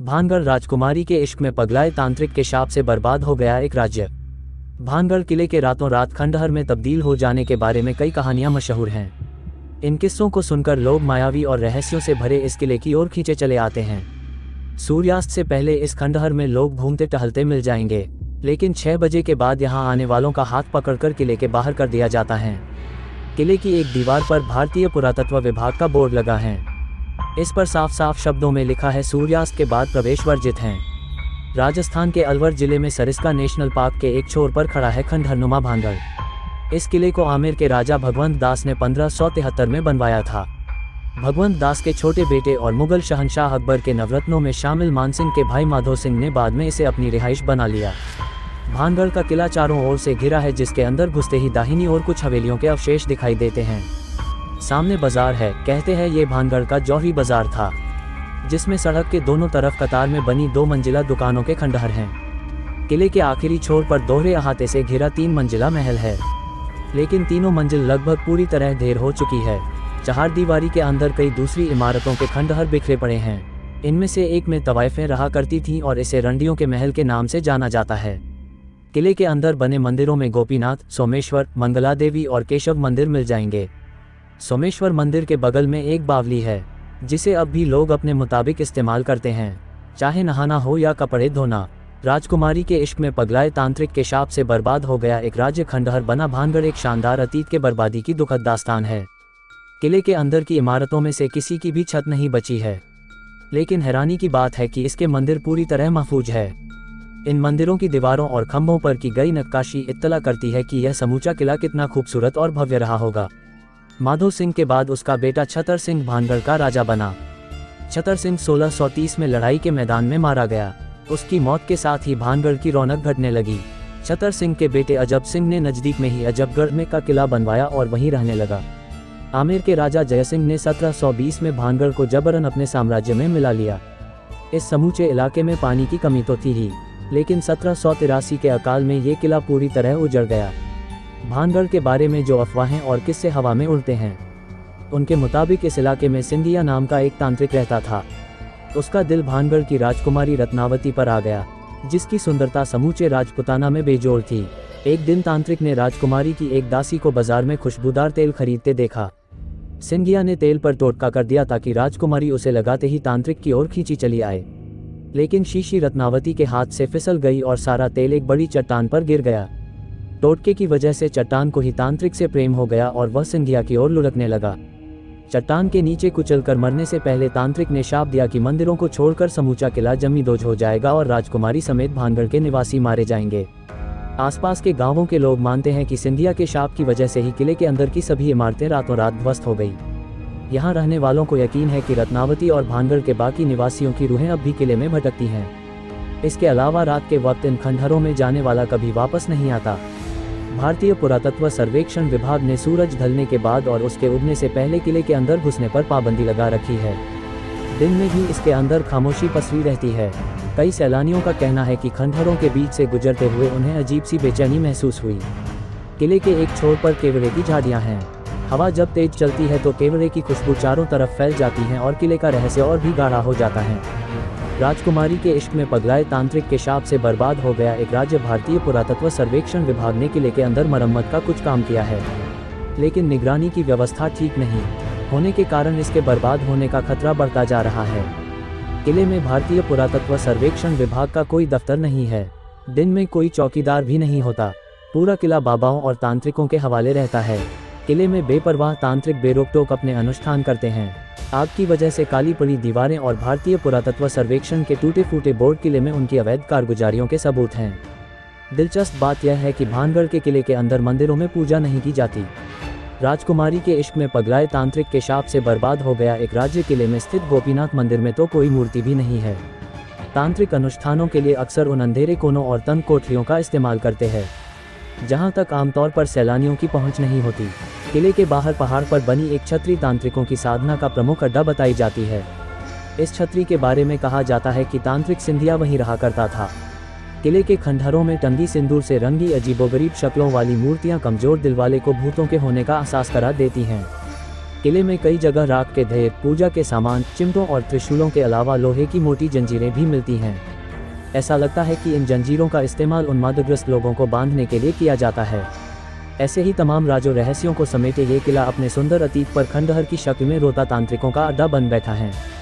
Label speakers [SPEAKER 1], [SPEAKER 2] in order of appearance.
[SPEAKER 1] भानगढ़ राजकुमारी के इश्क में पगलाए तांत्रिक के शाप से बर्बाद हो गया एक राज्य। भानगढ़ किले के रातों रात खंडहर में तब्दील हो जाने के बारे में कई कहानियां मशहूर हैं। इन किस्सों को सुनकर लोग मायावी और रहस्यों से भरे इस किले की ओर खींचे चले आते हैं। सूर्यास्त से पहले इस खंडहर में लोग घूमते टहलते मिल जाएंगे, लेकिन 6 बजे के बाद यहां आने वालों का हाथ पकड़कर किले के बाहर कर दिया जाता है। किले की एक दीवार पर भारतीय पुरातत्व विभाग का बोर्ड लगा है। इस पर साफ साफ शब्दों में लिखा है, सूर्यास्त के बाद प्रवेश वर्जित है। राजस्थान के अलवर जिले में सरिस्का नेशनल पार्क के एक छोर पर खड़ा है खंडहरनुमा भानगढ़। इस किले को आमेर के राजा भगवंत दास ने 1573 में बनवाया था। भगवंत दास के छोटे बेटे और मुगल शहंशाह अकबर के नवरत्नों में शामिल मानसिंह के भाई माधो सिंह ने बाद में इसे अपनी रिहाइश बना लिया। भानगढ़ का किला चारों ओर से घिरा है, जिसके अंदर घुसते ही दाहिनी ओर कुछ हवेलियों के अवशेष दिखाई देते हैं। सामने बाजार है। कहते हैं ये भानगढ़ का जौहरी बाजार था, जिसमें सड़क के दोनों तरफ कतार में बनी 2 मंजिला दुकानों के खंडहर हैं। किले के आखिरी छोर पर दोहरे अहाते से घिरा 3 मंजिला महल है, लेकिन तीनों मंजिल लगभग पूरी तरह ढेर हो चुकी है। चहारदीवारी के अंदर कई दूसरी इमारतों के खंडहर बिखरे पड़े हैं। इनमें से एक में तवाइफें रहा करती थीं और इसे रंडियों के महल के नाम से जाना जाता है। किले के अंदर बने मंदिरों में गोपीनाथ, सोमेश्वर, मंगला देवी और केशव मंदिर मिल जाएंगे। सोमेश्वर मंदिर के बगल में एक बावली है, जिसे अब भी लोग अपने मुताबिक इस्तेमाल करते हैं, चाहे नहाना हो या कपड़े धोना। राजकुमारी के इश्क में पगलाए तांत्रिक के शाप से बर्बाद हो गया एक राज्य खंडहर बना भानगढ़ एक शानदार अतीत के बर्बादी की दुखद दास्तान है। किले के अंदर की इमारतों में से किसी की भी छत नहीं बची है, लेकिन हैरानी की बात है कि इसके मंदिर पूरी तरह महफूज है। इन मंदिरों की दीवारों और खंभों पर की गई नक्काशी इत्तला करती है कि यह समूचा किला कितना खूबसूरत और भव्य रहा होगा। माधो सिंह के बाद उसका बेटा छतर सिंह भानगढ़ का राजा बना। छतर सिंह 1630 में लड़ाई के मैदान में मारा गया। उसकी मौत के साथ ही भानगढ़ की रौनक घटने लगी। छतर सिंह के बेटे अजब सिंह ने नजदीक में ही अजबगढ़ में का किला बनवाया और वहीं रहने लगा। आमेर के राजा जयसिंह ने 1720 में भानगढ़ को जबरन अपने साम्राज्य में मिला लिया। इस समूचे इलाके में पानी की कमी तो थी ही, लेकिन 1783 के अकाल में ये किला पूरी तरह उजड़ गया। भानगढ़ के बारे में जो अफवाहें और किस्से हवा में उड़ते हैं, उनके मुताबिक इस इलाके में सिंधिया नाम का एक तांत्रिक रहता था। उसका दिल भानगढ़ की राजकुमारी रत्नावती पर आ गया, जिसकी सुंदरता समूचे राजपुताना में बेजोड़ थी। एक दिन तांत्रिक ने राजकुमारी की एक दासी को बाजार में खुशबूदार तेल खरीदते देखा। सिंधिया ने तेल पर टोटका कर दिया ताकि राजकुमारी उसे लगाते ही तांत्रिक की ओर खींची चली आए, लेकिन शीशी रत्नावती के हाथ से फिसल गई और सारा तेल एक बड़ी चट्टान पर गिर गया। टोटके की वजह से चट्टान को ही तांत्रिक से प्रेम हो गया और वह सिंधिया की ओर लुढ़कने लगा। चट्टान के नीचे कुचलकर मरने से पहले तांत्रिक ने शाप दिया कि मंदिरों को छोड़कर समूचा किला जमींदोज हो जाएगा और राजकुमारी समेत भानगढ़ के निवासी मारे जाएंगे। आसपास के गांवों के लोग मानते हैं कि सिंधिया के शाप की वजह से ही किले के अंदर की सभी इमारतें रातों रात ध्वस्त हो गई। यहाँ रहने वालों को यकीन है कि रत्नावती और भानगढ़ के बाकी निवासियों की रूहें अब भी किले में भटकती हैं। इसके अलावा रात के वक्त इन खंडहरों में जाने वाला कभी वापस नहीं आता। भारतीय पुरातत्व सर्वेक्षण विभाग ने सूरज ढलने के बाद और उसके उगने से पहले किले के अंदर घुसने पर पाबंदी लगा रखी है। दिन में भी इसके अंदर खामोशी पसरी रहती है। कई सैलानियों का कहना है कि खंडहरों के बीच से गुजरते हुए उन्हें अजीब सी बेचैनी महसूस हुई। किले के एक छोर पर केवड़े की झाड़ियां हैं। हवा जब तेज चलती है तो केवड़े की खुशबू चारों तरफ फैल जाती है और किले का रहस्य और भी गाढ़ा हो जाता है। राजकुमारी के इश्क में पगलाए तांत्रिक के शाप से बर्बाद हो गया एक राज्य। भारतीय पुरातत्व सर्वेक्षण विभाग ने किले के अंदर मरम्मत का कुछ काम किया है, लेकिन निगरानी की व्यवस्था ठीक नहीं होने के कारण इसके बर्बाद होने का खतरा बढ़ता जा रहा है। किले में भारतीय पुरातत्व सर्वेक्षण विभाग का कोई दफ्तर नहीं है। दिन में कोई चौकीदार भी नहीं होता। पूरा किला बाबाओं और तांत्रिकों के हवाले रहता है। किले में बेपरवाह तांत्रिक बेरोक-टोक अपने अनुष्ठान करते हैं। आग की वजह से काली पड़ी दीवारें और भारतीय पुरातत्व सर्वेक्षण के टूटे फूटे बोर्ड किले में उनकी अवैध कारगुजारियों के सबूत हैं। दिलचस्प बात यह है कि भानगढ़ के किले के अंदर मंदिरों में पूजा नहीं की जाती। राजकुमारी के इश्क में पगलाए तांत्रिक के शाप से बर्बाद हो गया एक राज्य। किले में स्थित गोपीनाथ मंदिर में तो कोई मूर्ति भी नहीं है। तांत्रिक अनुष्ठानों के लिए अक्सर उन अंधेरे कोनों और तंग कोठरियों का इस्तेमाल करते हैं, जहां तक आमतौर पर सैलानियों की पहुंच नहीं होती। किले के बाहर पहाड़ पर बनी एक छतरी तांत्रिकों की साधना का प्रमुख अड्डा बताई जाती है। इस छतरी के बारे में कहा जाता है कि तांत्रिक सिंधिया वहीं रहा करता था। किले के खंडहरों में टंगी सिंदूर से रंगी अजीबोगरीब शक्लों वाली मूर्तियां कमजोर दिल वाले को भूतों के होने का एहसास करा देती हैं। किले में कई जगह राख के ढेर, पूजा के सामान, चिमटों और त्रिशूलों के अलावा लोहे की मोटी जंजीरें भी मिलती हैं। ऐसा लगता है कि इन जंजीरों का इस्तेमाल उन्मादग्रस्त लोगों को बांधने के लिए किया जाता है। ऐसे ही तमाम राजों रहस्यों को समेटे ये किला अपने सुंदर अतीत पर खंडहर की शक्ल में रोता तांत्रिकों का अड्डा बन बैठा है।